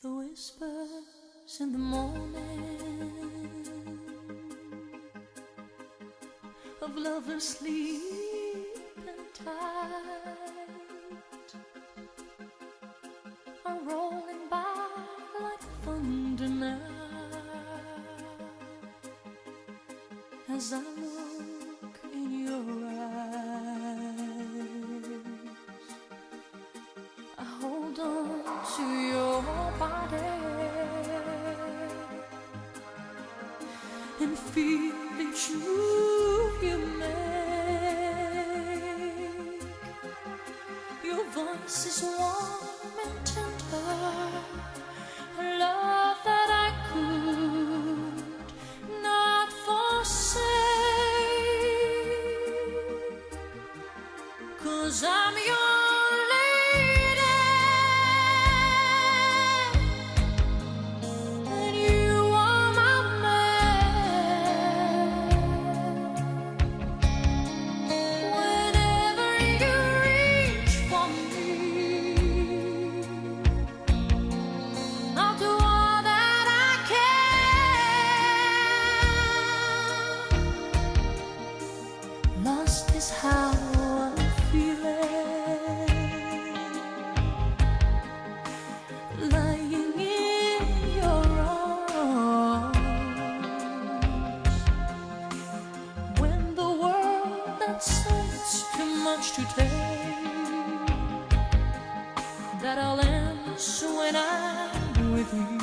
The whispers in the morning of lovers sleeping tight are rolling by like thunder now. As I look in your eyes, I hold on to your body and feel each move you make. Your voice is warm and tender, a love that I could not forsake, 'cause I'm your lost is how I'm feeling, lying in your arms, when the world that says too much to take, that I'll answer when I'm with you.